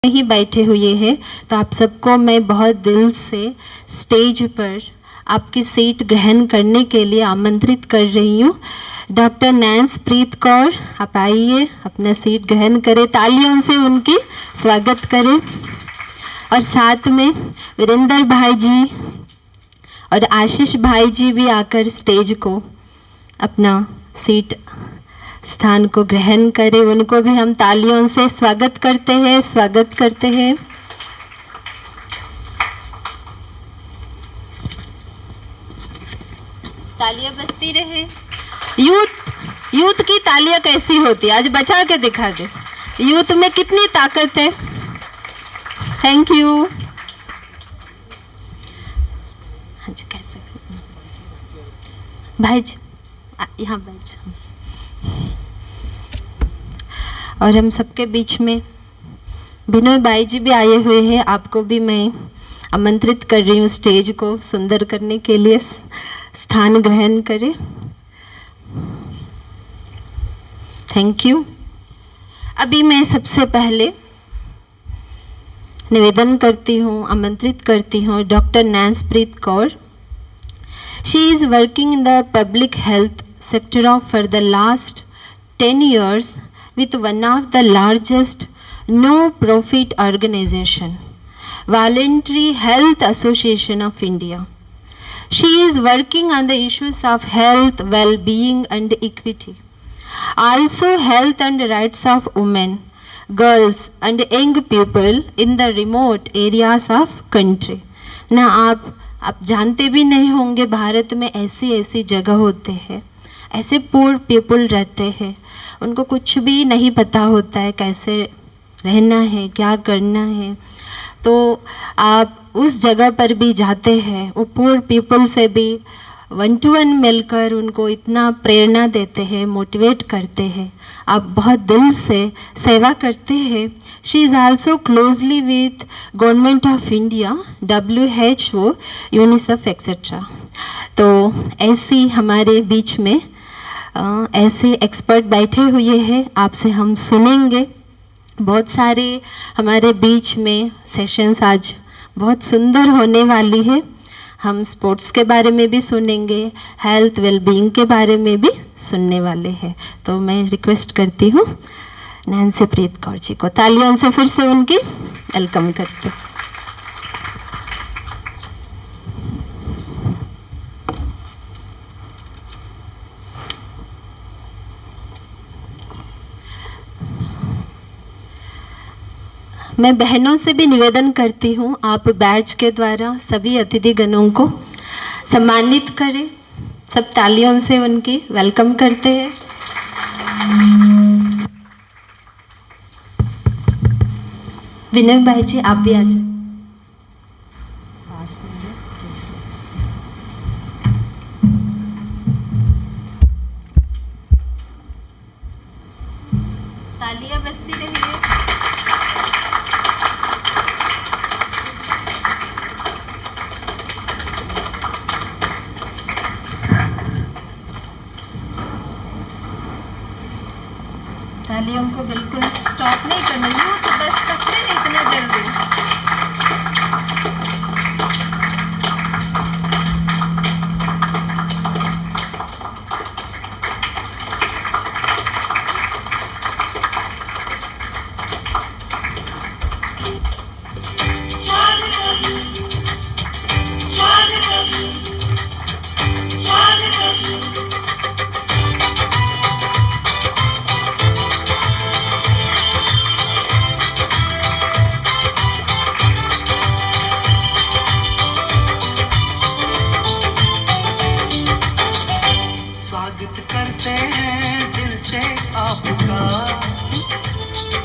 ही बैठे हुए हैं, तो आप सबको मैं बहुत दिल से स्टेज पर आपकी सीट ग्रहण करने के लिए आमंत्रित कर रही हूँ। डॉक्टर नैन्सप्रीत कौर, आप आइए, अपना सीट ग्रहण करें, तालियों से उनकी स्वागत करें। और साथ में वीरेंद्र भाई जी और आशीष भाई जी भी आकर स्टेज को अपना सीट स्थान को ग्रहण करें। उनको भी हम तालियों से स्वागत करते हैं। तालियां बजती रहे। यूथ की तालियां कैसी होती है, आज बचा के दिखा दे। यूथ में कितनी ताकत है। Thank you. हाँ जी, कैसे भाई जी यहाँ बैठ जाओ। और हम सबके बीच में बिनोय भाई जी भी आए हुए हैं, आपको भी मैं आमंत्रित कर रही हूँ स्टेज को सुंदर करने के लिए, स्थान ग्रहण करें। Thank you. अभी मैं सबसे पहले निवेदन करती हूँ, आमंत्रित करती हूँ doctor Nainspreet Kaur. She is working in the public health sector of for the last 10 years with one of the largest no-profit organization, Voluntary Health Association of India. She is working on the issues of health, well-being and equity. Also health and rights of women, girls and young people in the remote areas of country. ना आप जानते भी नहीं होंगे, भारत में ऐसी जगह होते हैं, ऐसे पुअर पीपल रहते हैं, उनको कुछ भी नहीं पता होता है कैसे रहना है, क्या करना है। तो आप उस जगह पर भी जाते हैं, वो पुअर पीपल से भी 1-to-1 मिलकर उनको इतना प्रेरणा देते हैं, मोटिवेट करते हैं। आप बहुत दिल से सेवा करते हैं। She is also closely with government of India, WHO, UNICEF etcetera. तो ऐसी हमारे बीच में ऐसे एक्सपर्ट बैठे हुए हैं, आपसे हम सुनेंगे। बहुत सारे हमारे बीच में सेशंस आज बहुत सुंदर होने वाली है। हम स्पोर्ट्स के बारे में भी सुनेंगे, हेल्थ वेलबींग के बारे में भी सुनने वाले हैं। तो मैं रिक्वेस्ट करती हूँ नैन्सप्रीत कौर जी को, तालियों से फिर से उनकी वेलकम करते हैं। मैं बहनों से भी निवेदन करती हूँ, आप बैच के द्वारा सभी अतिथिगणों को सम्मानित करें। सब तालियों से उनकी वेलकम करते हैं। विनय भाई जी, आप भी आ जाए। तालियां बजती रहिए। तालियों को बिल्कुल स्टॉप नहीं करना, यूथ बस पकड़े नहीं इतना जल्दी।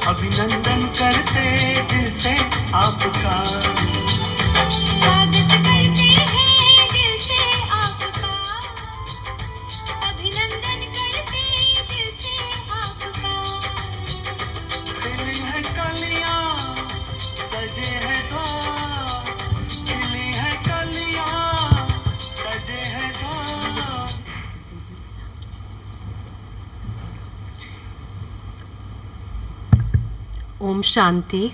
अभिनंदन करते दिल से आपका, स्वागत करते हैं दिल से आपका, अभिनंदन करते दिल से आपका। खिली है कलियां सजे है द्वार, खिली है कलियां सजे है द्वार। Om Shanti.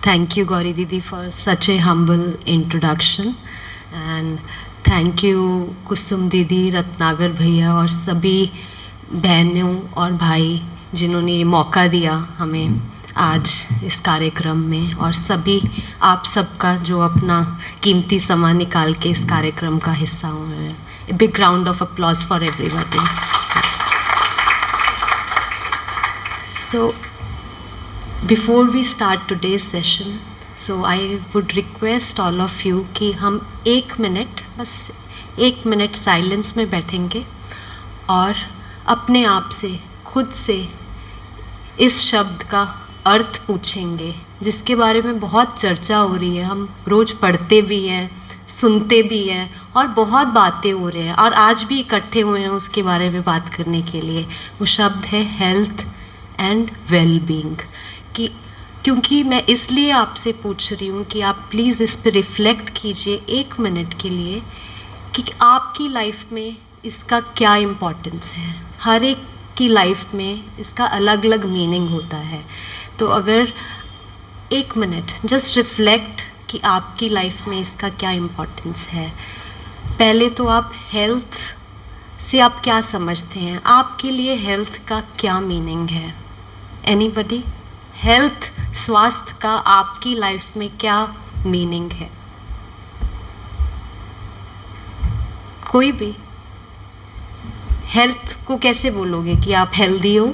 Thank you, Gauri Didi, for such a humble introduction. And thank you, Kusum Didi, Ratnagar भैया और सभी बहनों और भाई जिन्होंने ये मौका दिया हमें आज इस कार्यक्रम में, और सभी आप सबका जो अपना कीमती समय निकाल के इस कार्यक्रम का हिस्सा हुए हैं. A big round of applause for everybody. So, before we start today's session, so I would request all of you कि हम 1 मिनट, बस 1 मिनट साइलेंस में बैठेंगे और अपने आप से, खुद से इस शब्द का अर्थ पूछेंगे, जिसके बारे में बहुत चर्चा हो रही है. हम रोज़ पढ़ते भी हैं, सुनते भी हैं और बहुत बातें हो रही हैं, और आज भी इकट्ठे हुए हैं उसके बारे में बात करने के लिए. वो शब्द है हेल्थ एंड वेल बीइंग. कि क्योंकि मैं इसलिए आपसे पूछ रही हूँ कि आप प्लीज़ इस पर रिफ़्लेक्ट कीजिए 1 मिनट के लिए कि आपकी लाइफ में इसका क्या इम्पोर्टेंस है. हर एक की लाइफ में इसका अलग अलग मीनिंग होता है. तो अगर 1 मिनट जस्ट रिफ़्लेक्ट कि आपकी लाइफ में इसका क्या इम्पोर्टेंस है. पहले तो आप हेल्थ से आप क्या समझते हैं, आपके लिए हेल्थ का क्या मीनिंग है. एनीबडी? हेल्थ, स्वास्थ्य का आपकी लाइफ में क्या मीनिंग है? कोई भी? हेल्थ को कैसे बोलोगे कि आप हेल्दी हो?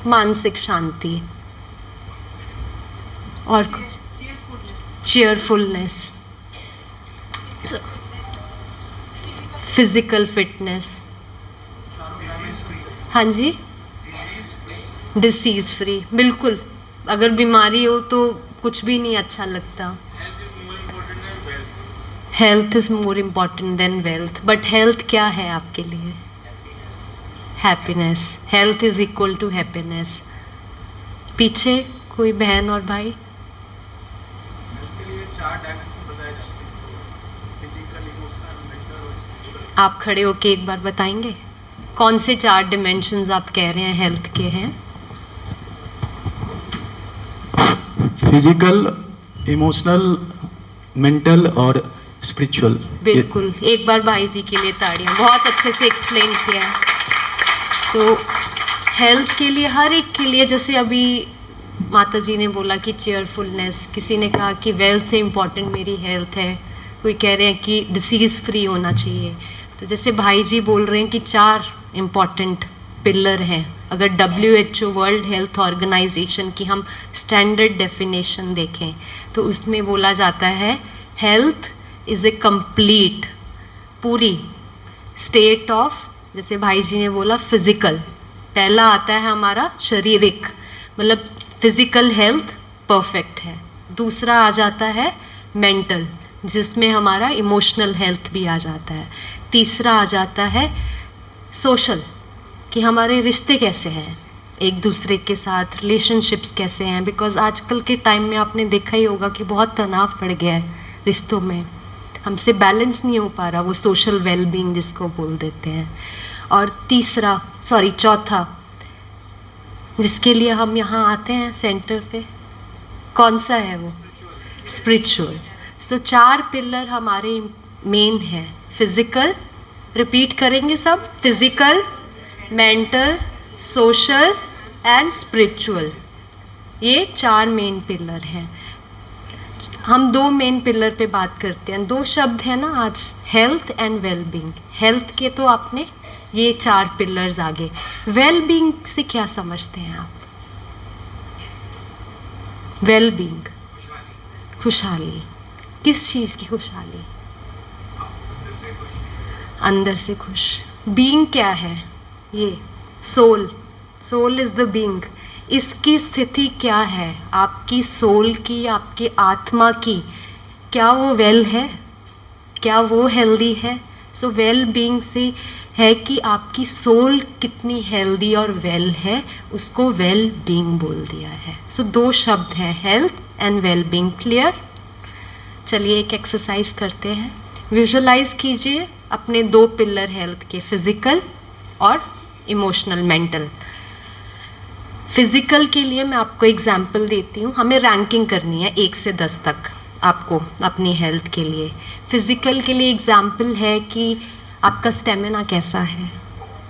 मानसिक शांति. और चेयरफुलनेस, फिजिकल फिटनेस. हाँ जी, डिसीज़ फ्री. बिल्कुल, अगर बीमारी हो तो कुछ भी नहीं अच्छा लगता. Health is more important than wealth. But health क्या है आपके लिए? Happiness. Health is equal to happiness. पीछे कोई बहन और भाई? आप खड़े होके एक बार बताएंगे कौन से 4 डिमेंशंस आप कह रहे हैं हेल्थ के हैं? फिजिकल, इमोशनल, मेंटल और स्पिरिचुअल. बिल्कुल. एक बार भाई जी के लिए ताड़ियाँ, बहुत अच्छे से एक्सप्लेन किया. तो हेल्थ के लिए, हर एक के लिए, जैसे अभी माता जी ने बोला कि चेयरफुलनेस, किसी ने कहा कि वेल्थ से इम्पॉर्टेंट मेरी हेल्थ है, कोई कह रहे हैं कि डिसीज़ फ्री होना चाहिए. तो जैसे भाई जी बोल रहे हैं कि 4 इम्पॉर्टेंट पिलर हैं. अगर WHO वर्ल्ड हेल्थ ऑर्गेनाइजेशन की हम स्टैंडर्ड डेफिनेशन देखें तो उसमें बोला जाता है हेल्थ इज़ ए कंप्लीट, पूरी स्टेट ऑफ, जैसे भाई जी ने बोला फिज़िकल, पहला आता है हमारा शारीरिक, मतलब फिज़िकल हेल्थ परफेक्ट है. दूसरा आ जाता है मेंटल, जिसमें हमारा इमोशनल हेल्थ भी आ जाता है. तीसरा आ जाता है सोशल, कि हमारे रिश्ते कैसे हैं एक दूसरे के साथ, रिलेशनशिप्स कैसे हैं. बिकॉज़ आजकल के टाइम में आपने देखा ही होगा कि बहुत तनाव बढ़ गया है रिश्तों में, हमसे बैलेंस नहीं हो पा रहा, वो सोशल वेलबींग जिसको बोल देते हैं. और चौथा, जिसके लिए हम यहाँ आते हैं सेंटर पे, कौन सा है वो? स्पिरिचुअल. सो 4 पिलर हमारे मेन हैं. फिज़िकल, रिपीट करेंगे सब, physical, mental, social and spiritual. ये 4 मेन पिलर हैं. हम 2 मेन पिलर पे बात करते हैं. 2 शब्द हैं ना आज, हेल्थ एंड वेलबींग. हेल्थ के तो आपने ये 4 पिलर्स आगे. वेलबींग से क्या समझते हैं आप? वेलबींग, खुशहाली. किस चीज़ की खुशहाली? अंदर से खुश. बीइंग क्या है? ये सोल इज़ द बीइंग. इसकी स्थिति क्या है आपकी सोल की, आपकी आत्मा की? क्या वो वेल है? क्या वो हेल्दी है? सो वेल बीइंग से है कि आपकी सोल कितनी हेल्दी और वेल है, उसको वेल बीइंग बोल दिया है. सो 2 शब्द हैं, health and well being. Clear? चलिए एक एक्सरसाइज करते हैं. विजुअलाइज कीजिए अपने 2 पिलर हेल्थ के, फिज़िकल और इमोशनल, मेंटल. फिज़िकल के लिए मैं आपको एग्जाम्पल देती हूँ. हमें रैंकिंग करनी है 1 से 10 तक आपको अपनी हेल्थ के लिए. फिज़िकल के लिए एग्जाम्पल है कि आपका स्टेमिना कैसा है,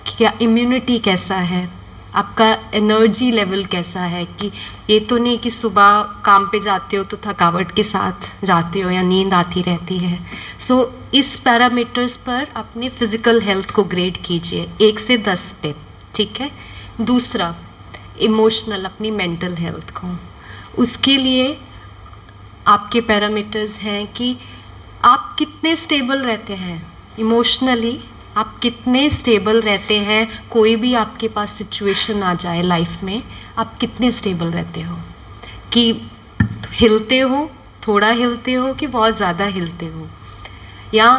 क्या इम्यूनिटी कैसा है, आपका एनर्जी लेवल कैसा है. कि ये तो नहीं कि सुबह काम पे जाते हो तो थकावट के साथ जाते हो या नींद आती रहती है. सो इस पैरामीटर्स पर अपने फिज़िकल हेल्थ को ग्रेड कीजिए 1 से 10 पे. ठीक है. दूसरा, इमोशनल, अपनी मेंटल हेल्थ को. उसके लिए आपके पैरामीटर्स हैं कि आप कितने स्टेबल रहते हैं इमोशनली, आप कितने स्टेबल रहते हैं. कोई भी आपके पास सिचुएशन आ जाए लाइफ में, आप कितने स्टेबल रहते हो. कि हिलते हो, थोड़ा हिलते हो कि बहुत ज़्यादा हिलते हो, या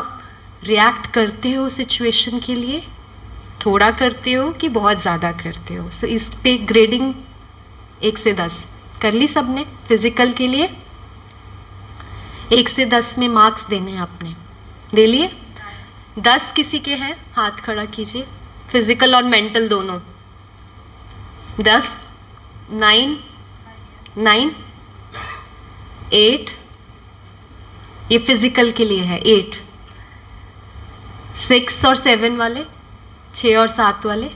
रिएक्ट करते हो सिचुएशन के लिए, थोड़ा करते हो कि बहुत ज़्यादा करते हो. सो इस पे ग्रेडिंग 1 से 10 कर ली सबने. फिज़िकल के लिए 1 से 10 में मार्क्स देने हैं आपने, दे लिए. 10 किसी के हैं, हाथ खड़ा कीजिए. फिज़िकल और मेंटल दोनों. 10, 9, 9, 8. ये फिज़िकल के लिए है. 8, 6 और 7 वाले, 6 और 7 वाले.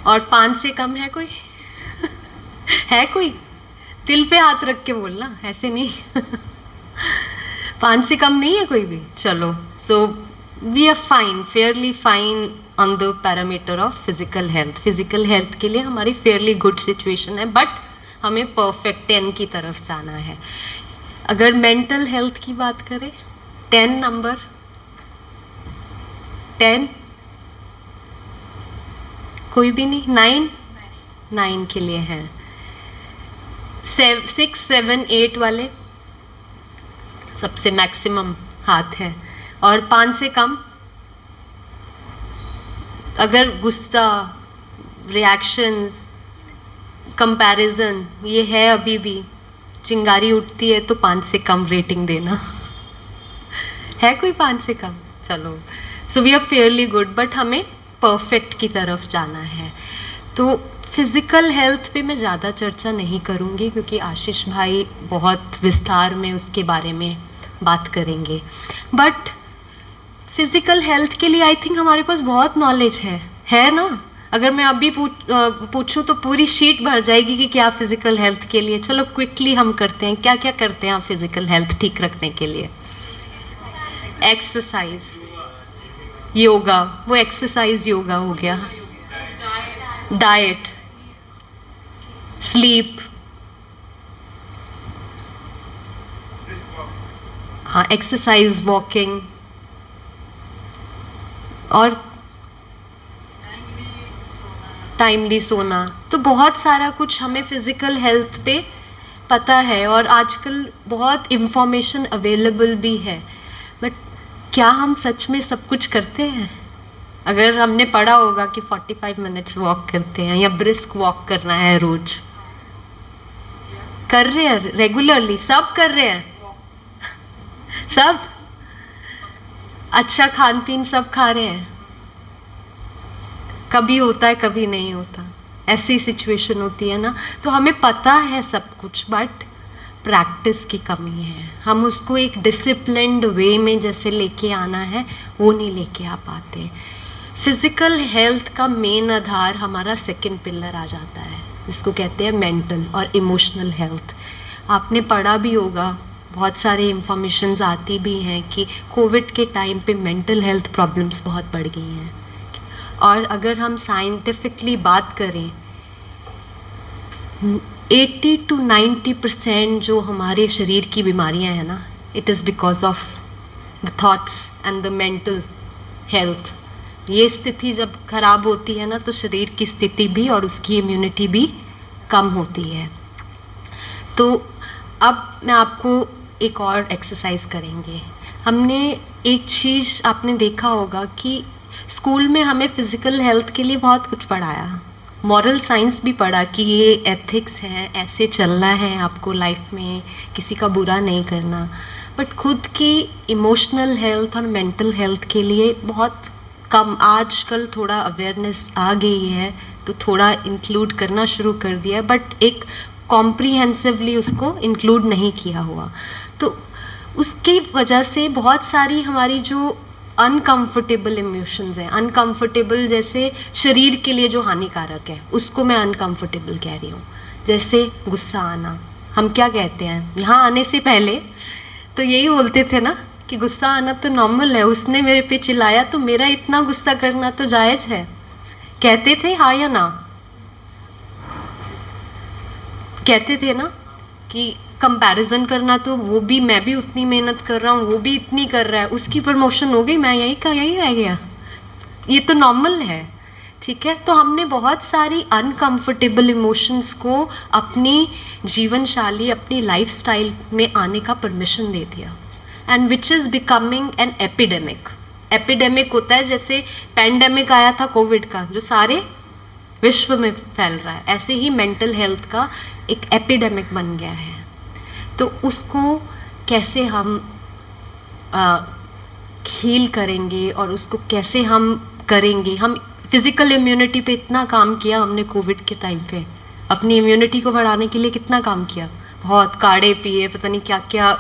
और 5 से कम है कोई? है कोई? दिल पे हाथ रख के बोलना, ऐसे नहीं. 5 से कम नहीं है कोई भी? चलो. So we are fine, fairly fine on the parameter of physical health. Physical health के लिए हमारी फेयरली गुड सिचुएशन है, बट हमें परफेक्ट 10 की तरफ जाना है. अगर मेंटल हेल्थ की बात करें, 10 नंबर, 10 कोई भी नहीं. 9 के लिए हैं. 6, 7, 8 वाले सबसे मैक्सिमम हाथ है. और 5 से कम, अगर गुस्सा, रिएक्शंस, कंपैरिजन ये है, अभी भी चिंगारी उठती है, तो 5 से कम रेटिंग देना. है कोई 5 से कम? चलो. So we are fairly good, but हमें परफेक्ट की तरफ जाना है. तो फिज़िकल हेल्थ पे मैं ज़्यादा चर्चा नहीं करूँगी, क्योंकि आशीष भाई बहुत विस्तार में उसके बारे में बात करेंगे. बट फिज़िकल हेल्थ के लिए आई थिंक हमारे पास बहुत नॉलेज है ना. अगर मैं अभी पूछूं तो पूरी शीट भर जाएगी कि क्या फ़िज़िकल हेल्थ के लिए. चलो क्विकली हम करते हैं. क्या क्या करते हैं आप फिज़िकल हेल्थ ठीक रखने के लिए? एक्सरसाइज, योगा, वो एक्सरसाइज योगा हो गया. डाइट, स्लीप, हाँ, एक्सरसाइज, वॉकिंग, और टाइमली सोना. तो बहुत सारा कुछ हमें फिज़िकल हेल्थ पे पता है, और आजकल बहुत इंफॉर्मेशन अवेलेबल भी है. बट क्या हम सच में सब कुछ करते हैं? अगर हमने पढ़ा होगा कि 45 मिनट्स वॉक करते हैं या ब्रिस्क वॉक करना है रोज, कर रहे हैं रेगुलरली? सब कर रहे हैं? सब अच्छा खान पीन सब खा रहे हैं? कभी होता है, कभी नहीं होता. ऐसी सिचुएशन होती है ना. तो हमें पता है सब कुछ, बट प्रैक्टिस की कमी है. हम उसको एक डिसिप्लिन्ड वे में जैसे लेके आना है, वो नहीं लेके आ पाते. फिज़िकल हेल्थ का मेन आधार हमारा सेकंड पिलर आ जाता है, जिसको कहते हैं मेंटल और इमोशनल हेल्थ. आपने पढ़ा भी होगा, बहुत सारे इंफॉर्मेशंस आती भी हैं कि कोविड के टाइम पे मेंटल हेल्थ प्रॉब्लम्स बहुत बढ़ गई हैं. और अगर हम साइंटिफिकली बात करें, 80 to 90% जो हमारे शरीर की बीमारियां हैं ना, it is because of the thoughts and the mental health. ये स्थिति जब खराब होती है ना, तो शरीर की स्थिति भी और उसकी इम्यूनिटी भी कम होती है. तो अब मैं आपको एक और एक्सरसाइज करेंगे. हमने एक चीज़ आपने देखा होगा कि स्कूल में हमें फ़िज़िकल हेल्थ के लिए बहुत कुछ पढ़ाया, मॉरल साइंस भी पढ़ा कि ये एथिक्स है, ऐसे चलना है आपको लाइफ में, किसी का बुरा नहीं करना. बट खुद की इमोशनल हेल्थ और मेंटल हेल्थ के लिए बहुत कम. आजकल थोड़ा अवेयरनेस आ गई है, तो तो थोड़ा इंक्लूड करना शुरू कर दिया, बट एक कॉम्प्रिहेंसिवली उसको इंक्लूड नहीं किया हुआ। तो उसकी वजह से बहुत सारी हमारी जो अनकंफर्टेबल इमोशंस हैं, अनकंफर्टेबल जैसे शरीर के लिए जो हानिकारक है उसको मैं अनकंफर्टेबल कह रही हूँ। जैसे गुस्सा आना, हम क्या कहते हैं यहाँ आने से पहले तो यही बोलते थे ना कि गुस्सा आना तो नॉर्मल है, उसने मेरे पे चिल्लाया तो मेरा इतना गुस्सा करना तो जायज़ है, कहते थे हाँ या ना? कहते थे ना कि कंपैरिजन करना तो वो भी, मैं भी उतनी मेहनत कर रहा हूँ, वो भी इतनी कर रहा है, उसकी प्रमोशन हो गई, मैं यही का यही रह गया, ये तो नॉर्मल है। ठीक है, तो हमने बहुत सारी अनकंफर्टेबल इमोशंस को अपनी जीवन शैली, अपनी लाइफस्टाइल में आने का परमिशन दे दिया, and which is becoming an epidemic. Epidemic होता है जैसे पैंडेमिक आया था कोविड का, जो सारे विश्व में फैल रहा है, ऐसे ही मेंटल हेल्थ का एक एपिडेमिक बन गया है। तो उसको कैसे हम हील करेंगे और उसको कैसे हम करेंगे। हम फिज़िकल इम्यूनिटी पे इतना काम किया हमने कोविड के टाइम पे, अपनी इम्यूनिटी को बढ़ाने के लिए कितना काम किया, बहुत काढ़े पिए, पता नहीं क्या क्या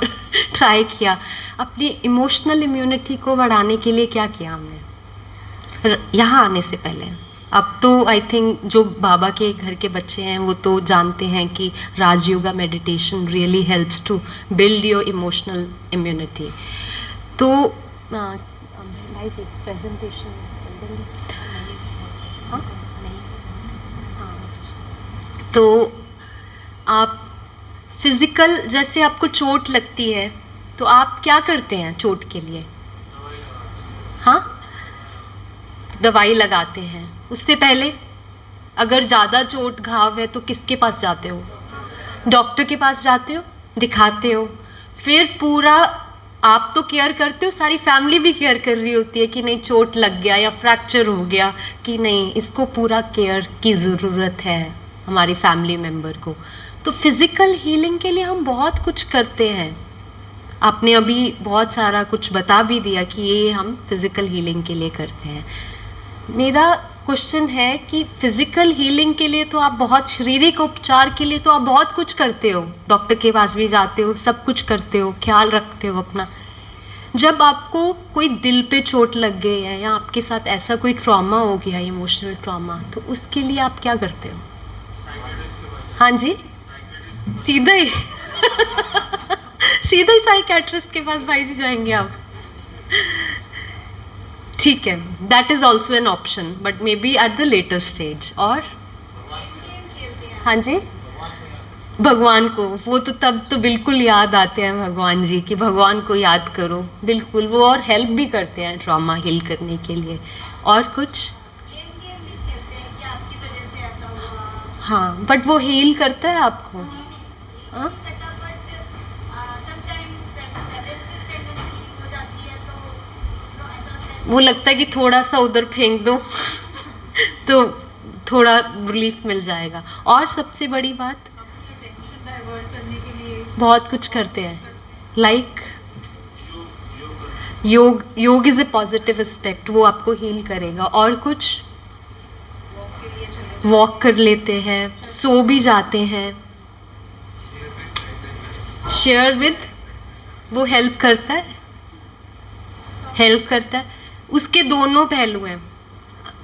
ट्राई किया। अपनी इमोशनल इम्यूनिटी को बढ़ाने के लिए क्या किया हमने यहाँ आने से पहले। अब तो आई थिंक जो बाबा के घर के बच्चे हैं वो तो जानते हैं कि Rajyoga meditation really helps to build your emotional immunity. तो भाई जी प्रेजेंटेशन हाँ? तो आप फिज़िकल, जैसे आपको चोट लगती है तो आप क्या करते हैं चोट के लिए? हाँ, दवाई लगाते हैं। उससे पहले अगर ज़्यादा चोट घाव है तो किसके पास जाते हो? डॉक्टर के पास जाते हो, दिखाते हो, फिर पूरा आप तो केयर करते हो, सारी फैमिली भी केयर कर रही होती है कि नहीं चोट लग गया या फ्रैक्चर हो गया, कि नहीं इसको पूरा केयर की ज़रूरत है हमारी फैमिली मेम्बर को। तो फिज़िकल हीलिंग के लिए हम बहुत कुछ करते हैं। आपने अभी बहुत सारा कुछ बता भी दिया कि ये हम फिज़िकल हीलिंग के लिए करते हैं। मेरा क्वेश्चन है कि फिज़िकल हीलिंग के लिए तो आप बहुत, शारीरिक उपचार के लिए तो आप बहुत कुछ करते हो, डॉक्टर के पास भी जाते हो, सब कुछ करते हो, ख्याल रखते हो अपना। जब आपको कोई दिल पे चोट लग गई है या आपके साथ ऐसा कोई ट्रॉमा हो गया, इमोशनल ट्रॉमा, तो उसके लिए आप क्या करते हो? हाँ जी, सीधा ही सीधा ही साइकेट्रिस्ट के पास भाई जी जाएंगे आप? ठीक है, that is also an option, but may be at the later stage. और हाँ जी, भगवान को, वो तो तब तो बिल्कुल याद आते हैं भगवान जी, कि भगवान को याद करो, बिल्कुल वो और हेल्प भी करते हैं ट्रॉमा हील करने के लिए। और कुछ? हाँ, बट वो हील करता है आपको? हाँ, वो लगता है कि थोड़ा सा उधर फेंक दो तो थोड़ा रिलीफ मिल जाएगा। और सबसे बड़ी बात, बहुत कुछ करते हैं, लाइक योग इज़ ए पॉजिटिव एस्पेक्ट, वो आपको हील करेगा। और कुछ? वॉक कर लेते हैं, सो भी जाते हैं, शेयर विद, वो हेल्प करता है, हेल्प करता है। उसके दोनों पहलू हैं,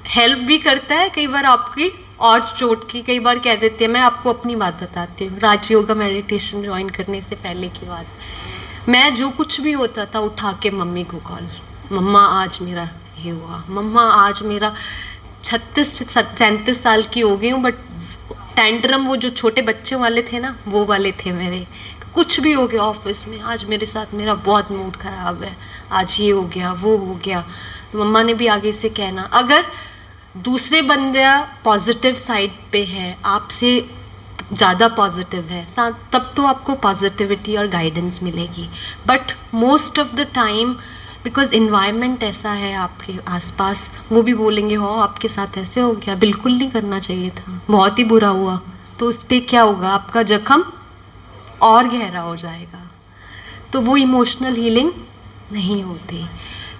हेल्प भी करता है कई बार आपकी, और चोट की कई बार कह देते हैं। मैं आपको अपनी बात बताती हूँ, राजयोगा मेडिटेशन ज्वाइन करने से पहले की बात। मैं जो कुछ भी होता था उठा के मम्मी को कॉल, मम्मा आज मेरा ये हुआ, मम्मा आज मेरा 36-37 साल की हो गई हूँ, बट टेंट्रम वो जो छोटे बच्चों वाले थे ना, वो वाले थे मेरे। कुछ भी हो गया ऑफिस में, आज मेरे साथ मेरा बहुत मूड ख़राब है, आज ये हो गया वो हो गया, तो मम्मा ने भी आगे से कहना। अगर दूसरे बंदा पॉजिटिव साइड पे है, आपसे ज़्यादा पॉजिटिव है, तब तो आपको पॉजिटिविटी और गाइडेंस मिलेगी। But most of the time because environment ऐसा है आपके आसपास, वो भी बोलेंगे हो आपके साथ ऐसे हो गया, बिल्कुल नहीं करना चाहिए था, बहुत ही बुरा हुआ, तो उस पर क्या होगा, आपका जख्म और गहरा हो जाएगा। तो वो इमोशनल हीलिंग नहीं होती।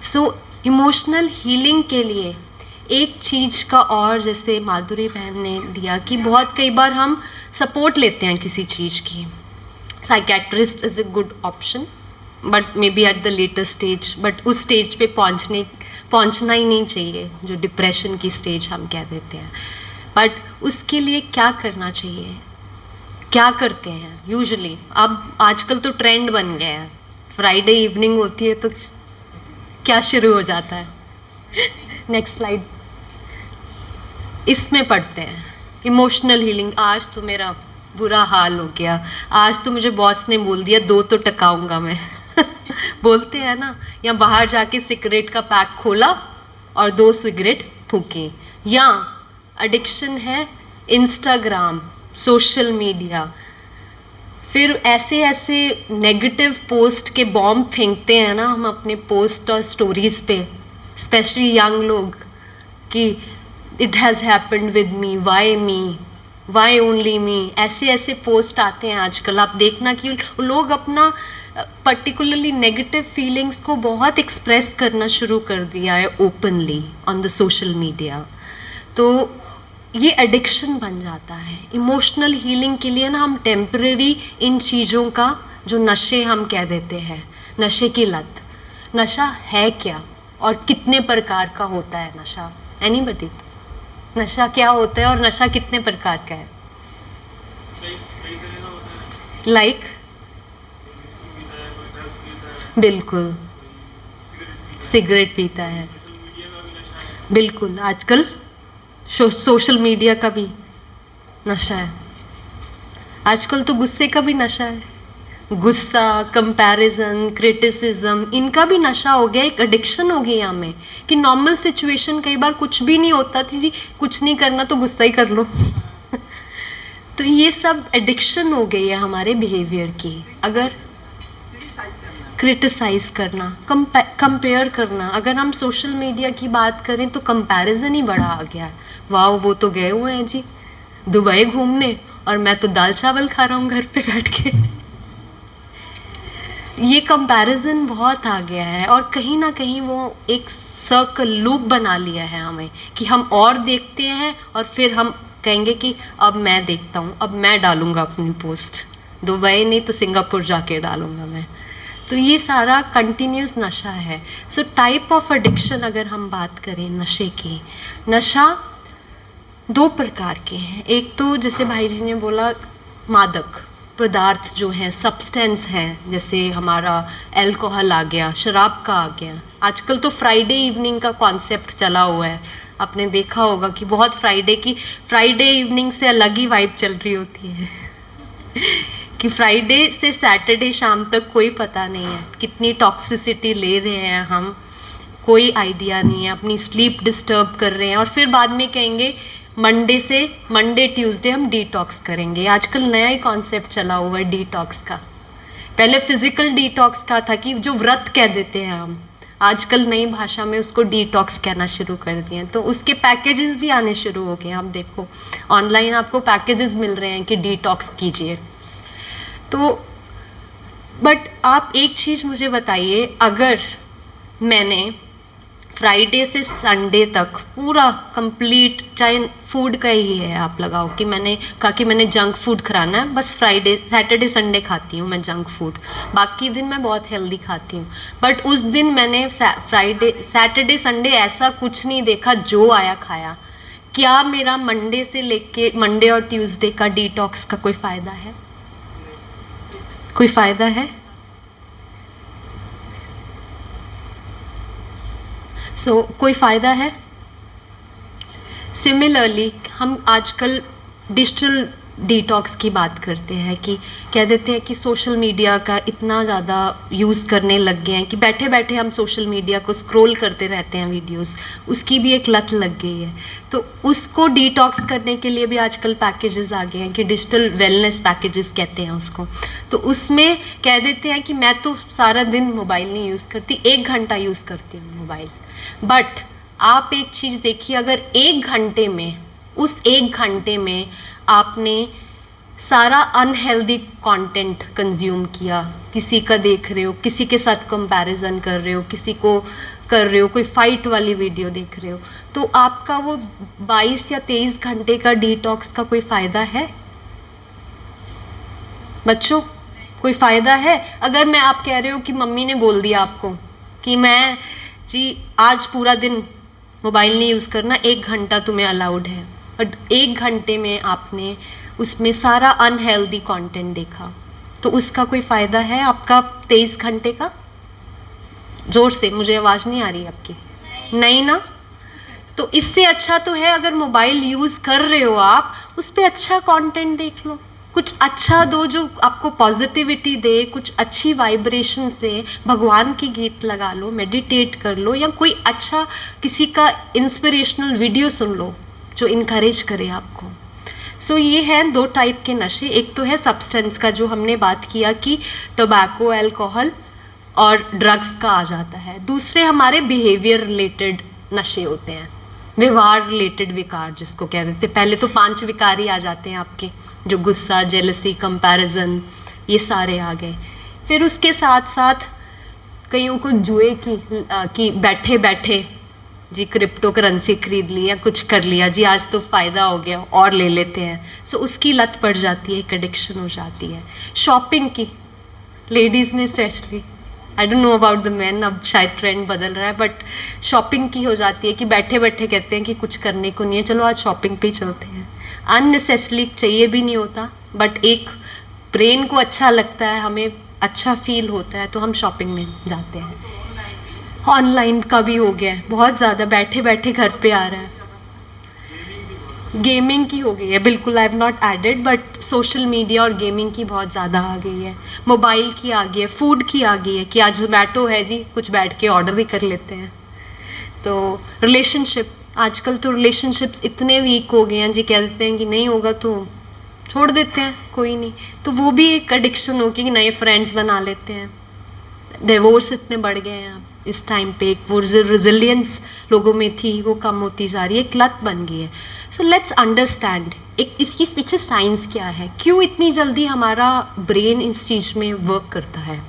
सो इमोशनल हीलिंग के लिए एक चीज़ का और जैसे माधुरी बहन ने दिया कि बहुत कई बार हम सपोर्ट लेते हैं किसी चीज़ की. Psychiatrist is a good option but may be at the later stage, but उस स्टेज पे पहुंचना ही नहीं चाहिए जो डिप्रेशन की स्टेज हम कह देते हैं. बट उसके लिए क्या करना चाहिए, क्या करते हैं यूजुअली. अब आजकल तो ट्रेंड बन गया है, फ्राइडे इवनिंग होती है तो क्या शुरू हो जाता है. Next slide. इसमें पढ़ते हैं इमोशनल हीलिंग. आज तो मेरा बुरा हाल हो गया, आज तो मुझे बॉस ने बोल दिया 2 तो टकाऊंगा मैं. बोलते हैं ना, या बाहर जाके सिगरेट का पैक खोला और 2 सिगरेट फूके. या एडिक्शन है इंस्टाग्राम, सोशल मीडिया. फिर ऐसे ऐसे नेगेटिव पोस्ट के बॉम्ब फेंकते हैं ना हम अपने पोस्ट और स्टोरीज पे, स्पेशली यंग लोग, कि it has happened with me, why only me. ऐसे ऐसे पोस्ट आते हैं आजकल. आप देखना कि लोग अपना पर्टिकुलरली नेगेटिव फीलिंग्स को बहुत एक्सप्रेस करना शुरू कर दिया है openly on the social media. तो ये एडिक्शन बन जाता है. इमोशनल हीलिंग के लिए ना हम टेम्परेरी इन चीज़ों का, जो नशे हम कह देते हैं, नशे की लत. नशा है क्या और कितने प्रकार का होता है नशा? एनीबडी? नशा क्या होता है और नशा कितने प्रकार का है? लाइक बिल्कुल, सिगरेट पीता है. बिल्कुल, आजकल सोशल मीडिया का भी नशा है. आजकल तो गुस्से का भी नशा है. गुस्सा, कंपैरिजन, क्रिटिसिज्म, इनका भी नशा हो गया. एक एडिक्शन हो गई हमें कि नॉर्मल सिचुएशन कई बार कुछ भी नहीं होता थी जी, कुछ नहीं करना तो गुस्सा ही कर लो. तो ये सब एडिक्शन हो गई है हमारे बिहेवियर की. अगर क्रिटिसाइज़ करना, कंपेयर करना, अगर हम सोशल मीडिया की बात करें तो कंपैरिजन ही बड़ा आ गया है. वाह, वो तो गए हुए हैं जी दुबई घूमने और मैं तो दाल चावल खा रहा हूँ घर पे बैठ के. ये कंपैरिजन बहुत आ गया है और कहीं ना कहीं वो एक सर्कल लूप बना लिया है हमें कि हम और देखते हैं और फिर हम कहेंगे कि अब मैं देखता हूँ, अब मैं डालूँगा अपनी पोस्ट. दुबई नहीं तो सिंगापुर जाके डालूँगा मैं. तो ये सारा कंटिन्यूस नशा है. सो टाइप ऑफ एडिक्शन अगर हम बात करें नशे की, नशा 2 प्रकार के हैं. एक तो जैसे भाई जी ने बोला मादक पदार्थ जो हैं, सब्सटेंस हैं, जैसे हमारा अल्कोहल आ गया, शराब का आ गया. आजकल तो फ्राइडे इवनिंग का कॉन्सेप्ट चला हुआ है. आपने देखा होगा कि बहुत फ्राइडे इवनिंग से अलग ही वाइब चल रही होती है. कि फ्राइडे से सैटरडे शाम तक कोई पता नहीं है कितनी टॉक्सिसिटी ले रहे हैं हम, कोई आइडिया नहीं है. अपनी स्लीप डिस्टर्ब कर रहे हैं और फिर बाद में कहेंगे मंडे ट्यूसडे हम डिटॉक्स करेंगे. आजकल नया ही कॉन्सेप्ट चला हुआ है डिटॉक्स का. पहले फिजिकल डिटॉक्स का था कि जो व्रत कह देते हैं हम, आजकल नई भाषा में उसको डिटॉक्स कहना शुरू कर दिए हैं. तो उसके पैकेजेस भी आने शुरू हो गए. आप देखो ऑनलाइन आपको पैकेजेस मिल रहे हैं कि डिटॉक्स कीजिए. तो बट आप एक चीज़ मुझे बताइए, अगर मैंने फ्राइडे से संडे तक पूरा कंप्लीट, चाहे फूड का ही है आप लगाओ, कि मैंने कहा कि मैंने जंक फूड खाना है, बस फ्राइडे सैटरडे संडे खाती हूँ मैं जंक फूड, बाकी दिन मैं बहुत हेल्दी खाती हूँ. बट उस दिन मैंने सैटरडे संडे ऐसा कुछ नहीं देखा, जो आया खाया. क्या मेरा मंडे और ट्यूसडे का डिटॉक्स का कोई फ़ायदा है? कोई फ़ायदा है? कोई फ़ायदा है? सिमिलरली हम आजकल डिजिटल डिटॉक्स की बात करते हैं कि कह देते हैं कि सोशल मीडिया का इतना ज़्यादा यूज़ करने लग गए हैं कि बैठे बैठे हम सोशल मीडिया को स्क्रॉल करते रहते हैं वीडियोस, उसकी भी एक लत लग गई है. तो उसको डिटॉक्स करने के लिए भी आजकल पैकेजेस आ गए हैं कि डिजिटल वेलनेस पैकेजेस कहते हैं उसको. तो उसमें कह देते हैं कि मैं तो सारा दिन मोबाइल नहीं यूज़ करती, 1 घंटा यूज़ करती हूँ मोबाइल. बट आप एक चीज़ देखिए, अगर 1 घंटे में, उस 1 घंटे में आपने सारा अनहेल्दी कंटेंट कंज्यूम किया, किसी का देख रहे हो, किसी के साथ कंपैरिजन कर रहे हो, किसी को कर रहे हो, कोई फाइट वाली वीडियो देख रहे हो, तो आपका वो 22 या 23 घंटे का डिटॉक्स का कोई फ़ायदा है बच्चों? कोई फ़ायदा है? अगर मैं आप कह रहे हो कि मम्मी ने बोल दिया आपको कि मैं जी आज पूरा दिन मोबाइल नहीं यूज़ करना, 1 घंटा तुम्हें अलाउड है, बट 1 घंटे में आपने उसमें सारा अनहेल्दी कंटेंट देखा, तो उसका कोई फ़ायदा है आपका 23 घंटे का? ज़ोर से, मुझे आवाज़ नहीं आ रही आपकी, नहीं ना? तो इससे अच्छा तो है अगर मोबाइल यूज़ कर रहे हो आप, उस पर अच्छा कंटेंट देख लो, कुछ अच्छा दो जो आपको पॉजिटिविटी दे, कुछ अच्छी वाइब्रेशंस दे, भगवान के गीत लगा लो, मेडिटेट कर लो, या कोई अच्छा किसी का इंस्पिरेशनल वीडियो सुन लो जो इनकरेज करे आपको। सो ये हैं 2 टाइप के नशे। एक तो है सब्सटेंस का, जो हमने बात किया कि टोबैको, अल्कोहल और ड्रग्स का आ जाता है। दूसरे हमारे बिहेवियर रिलेटेड नशे होते हैं, व्यवहार रिलेटेड विकार जिसको कह देते हैं। पहले तो 5 विकार ही आ जाते हैं आपके, जो गुस्सा, जेलसी, कंपैरिजन, ये सारे आ गए। फिर उसके साथ साथ कईयों को जुए की बैठे बैठे जी क्रिप्टो करेंसी खरीद लिया, कुछ कर लिया जी, आज तो फ़ायदा हो गया और ले लेते हैं, सो उसकी लत पड़ जाती है, एक एडिक्शन हो जाती है। शॉपिंग की, लेडीज़ ने specially, I don't know about the man, अब शायद ट्रेंड बदल रहा है, बट शॉपिंग की हो जाती है कि बैठे बैठे कहते हैं कि कुछ करने को नहीं है, चलो आज शॉपिंग पे ही चलते हैं। अननेसेसरी चाहिए भी नहीं होता, बट एक ब्रेन को अच्छा लगता है, हमें अच्छा फील होता है, तो हम शॉपिंग में जाते हैं। ऑनलाइन का भी हो गया है बहुत ज़्यादा, बैठे बैठे घर पे आ रहा है। गेमिंग की हो गई है, बिल्कुल, I have not added, but social media और गेमिंग की बहुत ज़्यादा आ गई है। मोबाइल की आ गई है, फूड की आ गई है कि आज जोमैटो है जी, कुछ बैठ के ऑर्डर ही कर लेते हैं। तो रिलेशनशिप, आजकल तो रिलेशनशिप्स इतने वीक हो गए हैं जी, कह देते हैं कि नहीं होगा तो छोड़ देते हैं, कोई नहीं, तो वो भी एक एडिक्शन होगी कि नए फ्रेंड्स बना लेते हैं। डिवोर्स इतने बढ़ गए हैं इस टाइम पे, वो जो रेजिलियंस लोगों में थी वो कम होती जा रही है, एक लत बन गई है। सो लेट्स अंडरस्टैंड एक इसकी पीछे साइंस क्या है, क्यों इतनी जल्दी हमारा ब्रेन इस चीज़ में वर्क करता है।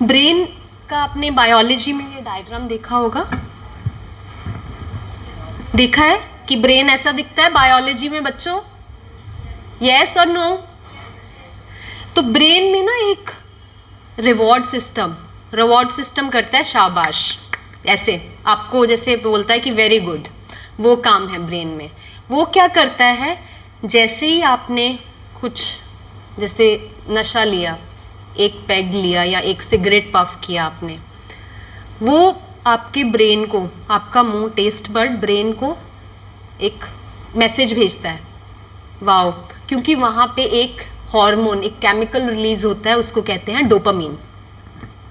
ब्रेन का आपने बायोलॉजी में ये डायग्राम देखा होगा, देखा है कि ब्रेन ऐसा दिखता है बायोलॉजी में बच्चों, यस और नो? तो ब्रेन में ना एक रिवॉर्ड सिस्टम करता है, शाबाश, ऐसे आपको जैसे बोलता है कि वेरी गुड, वो काम है ब्रेन में। वो क्या करता है, जैसे ही आपने कुछ जैसे नशा लिया, एक पैग लिया या एक सिगरेट पफ किया आपने, वो आपके ब्रेन को, आपका मुंह, टेस्ट बड ब्रेन को एक मैसेज भेजता है, वाओ, क्योंकि वहाँ पे एक हार्मोन, एक केमिकल रिलीज होता है, उसको कहते हैं डोपामीन।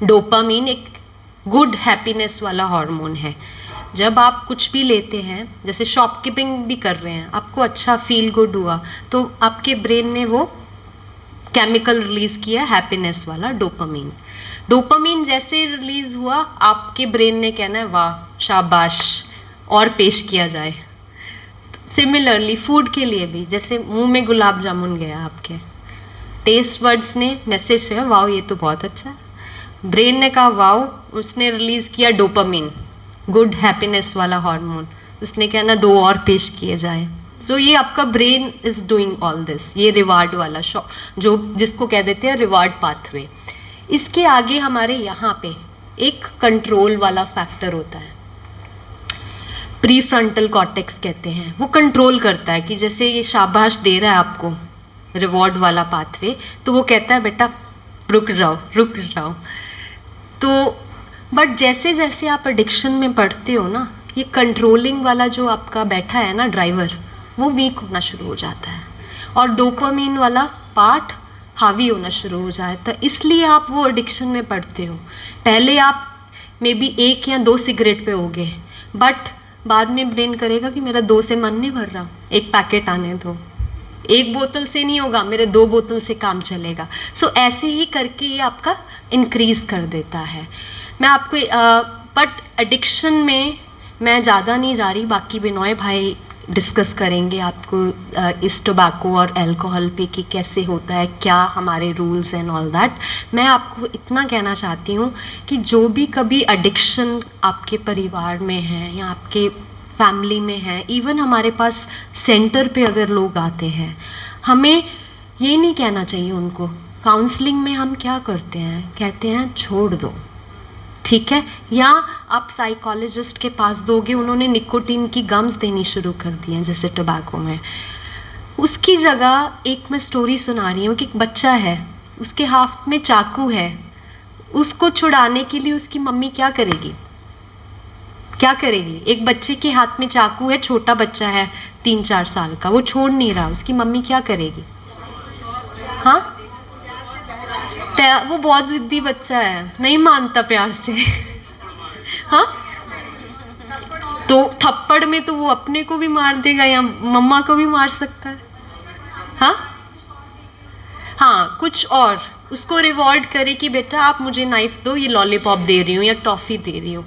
डोपामीन एक गुड हैप्पीनेस वाला हार्मोन है। जब आप कुछ भी लेते हैं, जैसे शॉपकीपिंग भी कर रहे हैं, आपको अच्छा फील गुड हुआ, तो आपके ब्रेन ने वो केमिकल रिलीज किया, हैप्पीनेस वाला डोपामीन। डोपामीन जैसे रिलीज हुआ, आपके ब्रेन ने कहना है वाह, शाबाश, और पेश किया जाए। सिमिलरली फूड के लिए भी, जैसे मुंह में गुलाब जामुन गया आपके, टेस्ट वर्ड्स ने मैसेज है, वाओ ये तो बहुत अच्छा है, ब्रेन ने कहा वाओ, उसने रिलीज किया डोपामीन, गुड हैप्पीनेस वाला हार्मोन, उसने कहना 2 और पेश किए जाए। सो ये आपका brain is doing all this, ये रिवार्ड वाला जो जिसको कह देते हैं रिवार्ड पाथवे। इसके आगे हमारे यहाँ पे एक कंट्रोल वाला फैक्टर होता है, प्री फ्रंटल कॉर्टेक्स कहते हैं, वो कंट्रोल करता है कि जैसे ये शाबाश दे रहा है आपको रिवॉर्ड वाला पाथवे, तो वो कहता है बेटा रुक जाओ। तो बट जैसे जैसे आप एडिक्शन में पड़ते हो ना, ये कंट्रोलिंग वाला जो आपका बैठा है ना ड्राइवर, वो वीक होना शुरू हो जाता है और डोपामीन वाला पार्ट हावी होना शुरू हो जाता है, इसलिए आप वो एडिक्शन में पड़ते हो। पहले आप मे बी 1 या 2 सिगरेट पे होगे, बट बाद में ब्रेन करेगा कि मेरा 2 से मन नहीं भर रहा, 1 पैकेट आने दो, 1 बोतल से नहीं होगा, मेरे 2 बोतल से काम चलेगा। सो ऐसे ही करके ये आपका इंक्रीज़ कर देता है। मैं आपको बट एडिक्शन में मैं ज़्यादा नहीं जा रही, बाकी बिनॉय भाई डिस्कस करेंगे आपको इस टोबैको और अल्कोहल पे कि कैसे होता है, क्या हमारे रूल्स एंड ऑल दैट। मैं आपको इतना कहना चाहती हूँ कि जो भी कभी एडिक्शन आपके परिवार में है या आपके फैमिली में है, इवन हमारे पास सेंटर पे अगर लोग आते हैं, हमें ये नहीं कहना चाहिए उनको। काउंसलिंग में हम क्या करते हैं, कहते हैं छोड़ दो, ठीक है, या आप साइकोलॉजिस्ट के पास दोगे, उन्होंने निकोटीन की गम्स देनी शुरू कर दी हैं जैसे टोबैको में। उसकी जगह एक मैं स्टोरी सुना रही हूँ कि एक बच्चा है, उसके हाथ में चाकू है, उसको छुड़ाने के लिए उसकी मम्मी क्या करेगी, क्या करेगी? एक बच्चे के हाथ में चाकू है, छोटा बच्चा है 3-4 साल का, वो छोड़ नहीं रहा, उसकी मम्मी क्या करेगी? हाँ, वो बहुत जिद्दी बच्चा है, नहीं मानता प्यार से हाँ, तो थप्पड़ में तो वो अपने को भी मार देगा या मम्मा को भी मार सकता है। हाँ, कुछ और उसको रिवॉर्ड करे कि बेटा आप मुझे नाइफ दो, ये लॉलीपॉप दे रही हूँ या टॉफ़ी दे रही हूँ।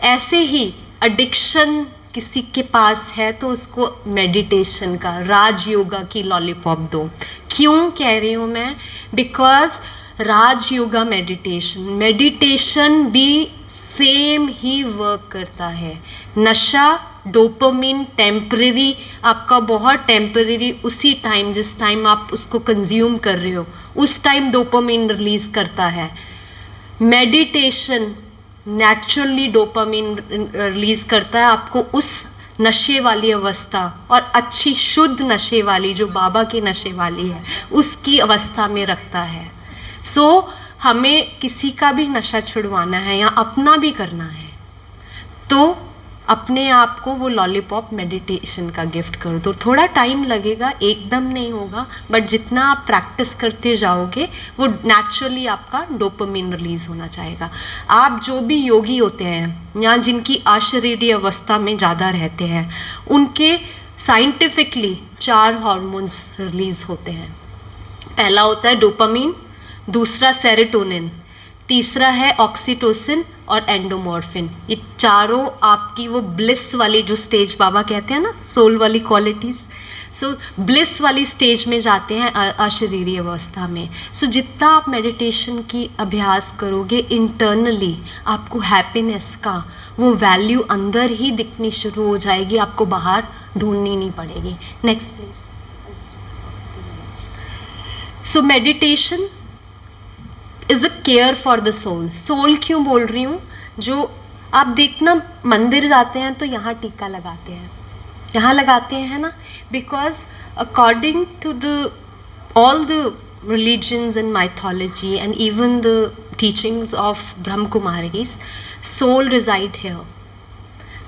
ऐसे ही एडिक्शन किसी के पास है तो उसको मेडिटेशन का, राज योगा की लॉलीपॉप दो। क्यों कह रही हूँ मैं? बिकॉज राज योगा मेडिटेशन भी सेम ही वर्क करता है। नशा डोपामिन टेम्परेरी, आपका बहुत टेम्परेरी, उसी टाइम जिस टाइम आप उसको कंज्यूम कर रहे हो उस टाइम डोपामिन रिलीज करता है। मेडिटेशन नेचुरली डोपामिन रिलीज करता है, आपको उस नशे वाली अवस्था और अच्छी शुद्ध नशे वाली जो बाबा की नशे वाली है उसकी अवस्था में रखता है। सो हमें किसी का भी नशा छुड़वाना है या अपना भी करना है तो अपने आप को वो लॉलीपॉप मेडिटेशन का गिफ्ट कर दो। थोड़ा टाइम लगेगा, एकदम नहीं होगा, बट जितना आप प्रैक्टिस करते जाओगे वो नेचुरली आपका डोपामिन रिलीज होना चाहेगा। आप जो भी योगी होते हैं या जिनकी अशरीरी अवस्था में ज़्यादा रहते हैं, उनके साइंटिफिकली 4 हार्मोन्स रिलीज होते हैं। पहला होता है डोपामिन, दूसरा सेरोटोनिन, तीसरा है ऑक्सीटोसिन और एंडोमॉर्फिन। ये चारों आपकी वो ब्लिस वाली जो स्टेज बाबा कहते हैं ना, सोल वाली क्वालिटीज़, सो ब्लिस वाली स्टेज में जाते हैं अशरीरी अवस्था में। सो जितना आप मेडिटेशन की अभ्यास करोगे इंटरनली, आपको हैप्पीनेस का वो वैल्यू अंदर ही दिखनी शुरू हो जाएगी, आपको बाहर ढूंढनी नहीं पड़ेगी। Next please. So meditation is a care for the soul. Soul क्यों बोल रही हूँ? जो आप देखना मंदिर जाते हैं तो यहाँ टीका लगाते हैं, यहाँ लगाते हैं ना, because according to the all the religions and mythology and even the teachings of Brahma Kumaris, soul reside here.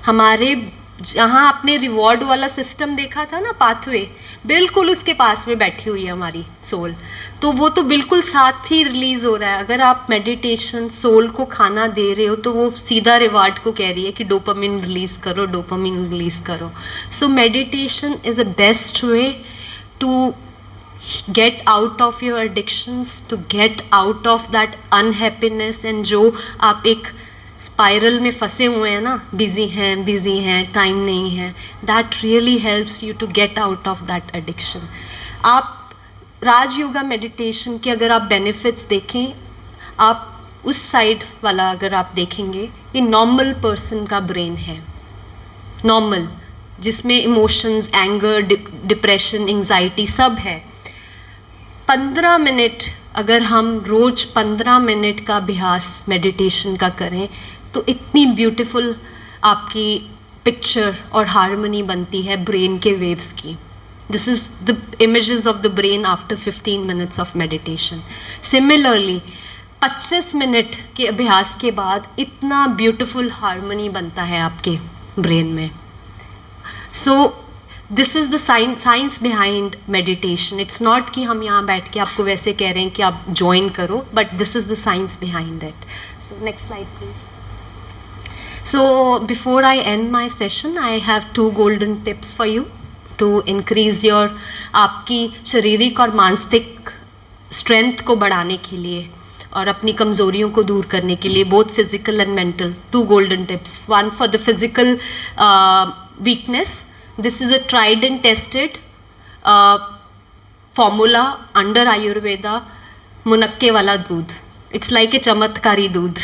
हमारे जहाँ आपने रिवॉर्ड वाला सिस्टम देखा था ना, पाथवे, बिल्कुल उसके पास में बैठी हुई है हमारी सोल। तो वो तो बिल्कुल साथ ही रिलीज़ हो रहा है। अगर आप मेडिटेशन सोल को खाना दे रहे हो तो वो सीधा रिवॉर्ड को कह रही है कि डोपामिन रिलीज़ करो, डोपामिन रिलीज़ करो। So meditation is a best way to get out of your addictions, to get out of that unhappiness, and जो आप एक स्पाइरल में फंसे हुए हैं ना, बिजी हैं, टाइम नहीं है, that really helps you to get out of that addiction. आप राज योगा मेडिटेशन के अगर आप बेनिफिट्स देखें, आप उस साइड वाला अगर आप देखेंगे, ये नॉर्मल पर्सन का ब्रेन है, नॉर्मल, जिसमें इमोशंस, एंगर, डिप्रेशन, एंजाइटी सब है। 15 मिनट अगर हम रोज़ 15 मिनट का अभ्यास मेडिटेशन का करें तो इतनी ब्यूटीफुल आपकी पिक्चर और हार्मनी बनती है ब्रेन के वेव्स की। This is the images of the brain after 15 minutes of meditation. Similarly 25 minute के अभ्यास के बाद इतना ब्यूटीफुल हार्मनी बनता है आपके ब्रेन में। So this is the science behind meditation. It's not कि हम यहाँ बैठ के आपको वैसे कह रहे हैं कि आप ज्वाइन करो, but this is the science behind it. So next slide please. So before I end my session, I have 2 golden tips for you to increase your, आपकी शारीरिक और मानसिक स्ट्रेंथ को बढ़ाने के लिए और अपनी कमज़ोरियों को दूर करने के लिए, both physical and mental. 2 golden tips, 1 for the physical weakness, This is a tried and tested formula under Ayurveda, मुनक्के वाला दूध. It's like a चमत्कारी दूध.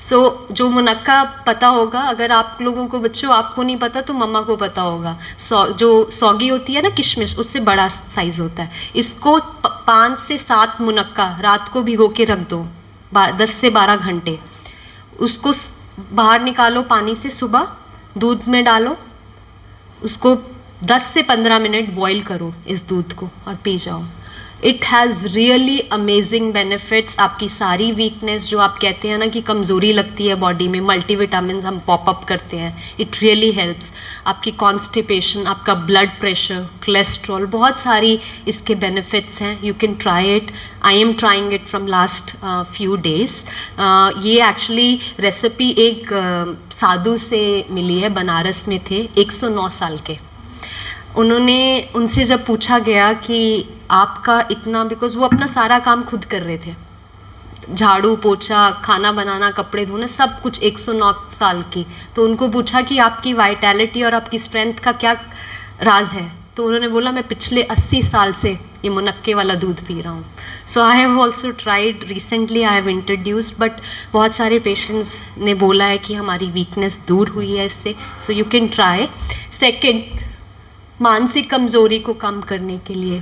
सो जो मुनक्का पता होगा, अगर आप लोगों को बच्चों आपको नहीं पता तो मम्मा को पता होगा. जो सौगी होती है ना किशमिश, उससे बड़ा साइज़ होता है. इसको 5 से 7 मुनक्का रात को भिगो के रख दो 10 से 12 घंटे. उसको बाहर निकालो पानी से, सुबह दूध में डालो, उसको 10 से 15 मिनट बॉईल करो इस दूध को और पी जाओ. It has really amazing benefits. आपकी सारी वीकनेस जो आप कहते हैं ना कि कमज़ोरी लगती है बॉडी में, मल्टीविटामिन हम पॉपअप करते हैं, इट रियली हेल्प्स. आपकी कॉन्स्टिपेशन, आपका ब्लड प्रेशर, कोलेस्ट्रॉल, बहुत सारी इसके बेनिफिट्स हैं. You can try it. I am trying it from last few days. ये एक्चुअली रेसिपी एक साधु से मिली है, बनारस में थे, 109 साल के. उनसे जब पूछा गया कि आपका इतना, बिकॉज वो अपना सारा काम खुद कर रहे थे, झाड़ू पोछा, खाना बनाना, कपड़े धोना, सब कुछ, 109 साल की. तो उनको पूछा कि आपकी वाइटैलिटी और आपकी स्ट्रेंथ का क्या राज है. तो उन्होंने बोला मैं पिछले 80 साल से ये मुनक्के वाला दूध पी रहा हूँ. So I have also tried recently, I have introduced, but बहुत सारे पेशेंट्स ने बोला है कि हमारी वीकनेस दूर हुई है इससे. So you can try. Second, मानसिक कमज़ोरी को कम करने के लिए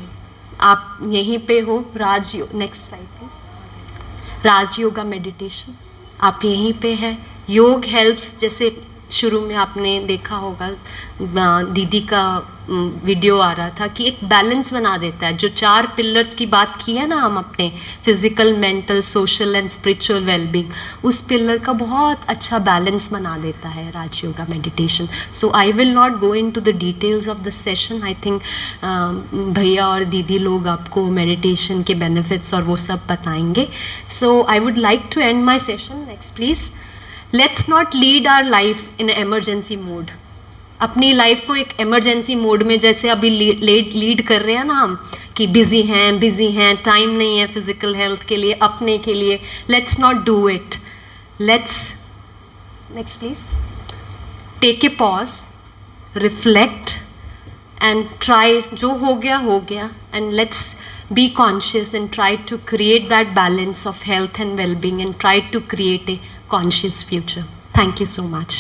आप यहीं पे हो, next slide please. Rajyoga meditation आप यहीं पे है. योग हेल्प्स, जैसे शुरू में आपने देखा होगा दीदी का वीडियो आ रहा था कि एक बैलेंस बना देता है. जो 4 पिलर्स की बात की है ना हम अपने, physical, mental, social and spiritual wellbeing, उस पिलर का बहुत अच्छा बैलेंस बना देता है Rajyoga meditation. So I will not go into the details of the session. I think भैया और दीदी लोग आपको मेडिटेशन के बेनिफिट्स और वो सब बताएंगे. So I would like to end my session. Next please. Let's not lead our life in emergency mode. अपनी लाइफ को एक इमरजेंसी मोड में जैसे अभी लीड कर रहे हैं ना हम, कि बिज़ी हैं, टाइम नहीं है फिज़िकल हेल्थ के लिए, अपने के लिए. Let's not do it. Let's, next please, take a pause, reflect and try. जो हो गया, and let's be conscious and try to create that balance of health and well-being and try to create a conscious future. Thank you so much.